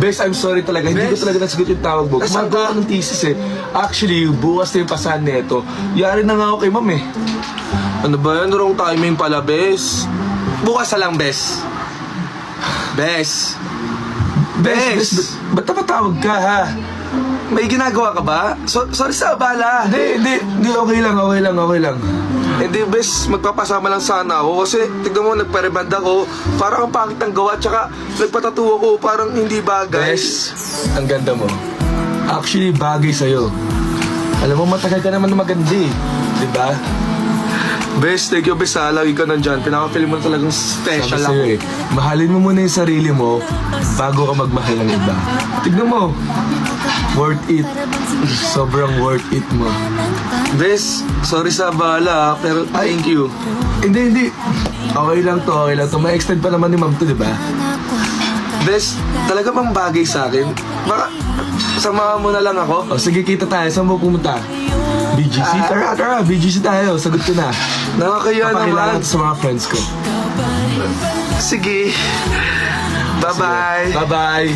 Bes, I'm sorry talaga. Hindi ko Bes. talaga nasagot yung tawag mo. Nasaan Gumagawa ka? ko ng thesis eh. Actually, bukas na yung pasahan nito. Yari na nga ako kay ma'am eh. Ano ba yan? Wrong timing pala, Bes. Bukas na lang, Bes. Bes. Bes. Ba't napatawag ka ha? May ginagawa ka ba? Sorry sa abala. Hindi, okay lang. Hindi, Bes. Magpapasama lang sana ako. Kasi, tignan mo, nagpa-reband ako. Parang ang pangit ng gawa. Tsaka, nagpatattoo ako. Parang hindi bagay. Bes, ang ganda mo. Actually, bagay sa'yo. Alam mo, matagal ka naman na maganda eh. Diba? Bes, thank you, Bes, ha. Lagi ka nandyan. Pinaka-feel mo talagang special Sabi ako. sa'yo eh, mahalin mo muna yung sarili mo bago ka magmahal ng iba. Tignan mo. Worth it. Sobrang worth it mo. Bes, sorry sa abala, ha, pero thank you. Hindi. Okay lang to. May extend pa naman ni ma'am to, diba? Bes, talaga bang bagay sa akin? Baka, samahan mo na lang ako. O sige, kita tayo. Saan mo pumunta? BGC? Tara. BGC tayo. Sagot ko na. Nakakaya Papakilala naman. ko sa mga friends ko. Sige. Bye-bye. Bye-bye.